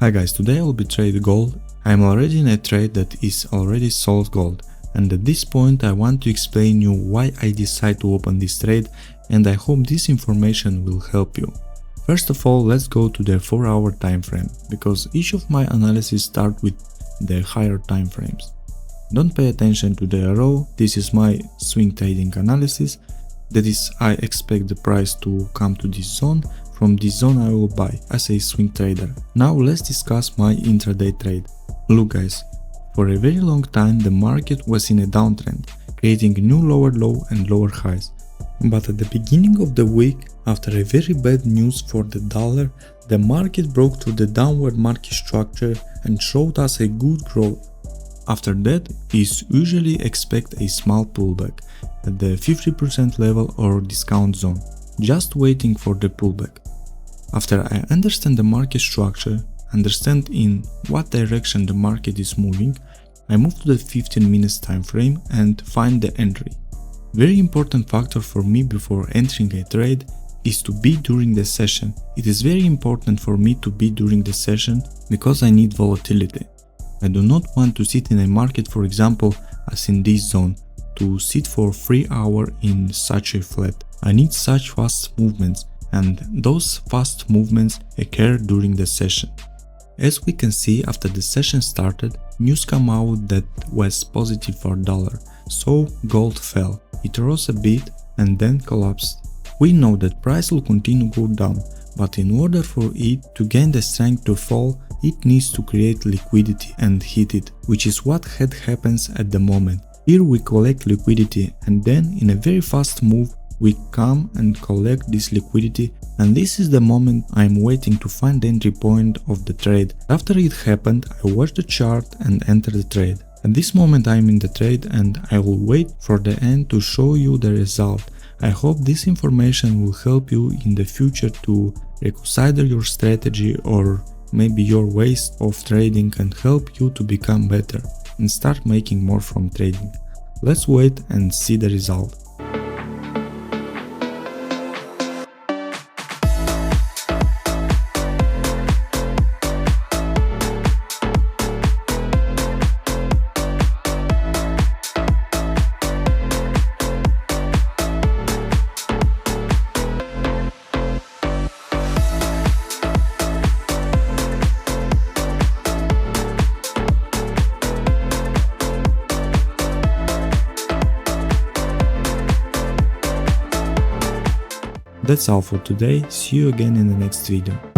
Hi guys, today I will be trading gold. I am already in a trade that is already sold gold, and at this point I want to explain you why I decide to open this trade, and I hope this information will help you. First of all, let's go to the 4-hour time frame, because each of my analysis start with the higher time frames. Don't pay attention to the arrow, this is my swing trading analysis, that is, I expect the price to come to this zone. From this zone I will buy as a swing trader. Now let's discuss my intraday trade. Look guys, for a very long time the market was in a downtrend, creating new lower low and lower highs. But at the beginning of the week, after a very bad news for the dollar, the market broke through the downward market structure and showed us a good growth. After that, is usually expect a small pullback at the 50% level or discount zone, just waiting for the pullback. After I understand the market structure, understand in what direction the market is moving, I move to the 15 minutes time frame and find the entry. Very important factor for me before entering a trade is to be during the session. It is very important for me to be during the session because I need volatility. I do not want to sit in a market, for example, as in this zone, to sit for 3 hours in such a flat. I need such fast movements, and those fast movements occur during the session. As we can see, after the session started, news come out that was positive for dollar, so gold fell. It rose a bit and then collapsed. We know that price will continue to go down, but in order for it to gain the strength to fall, it needs to create liquidity and hit it, which is what happens at the moment. Here we collect liquidity and then in a very fast move we come and collect this liquidity, and this is the moment I am waiting to find the entry point of the trade. After it happened, I watch the chart and enter the trade. At this moment I am in the trade and I will wait for the end to show you the result. I hope this information will help you in the future to reconsider your strategy or maybe your ways of trading and help you to become better and start making more from trading. Let's wait and see the result. That's all for today, see you again in the next video.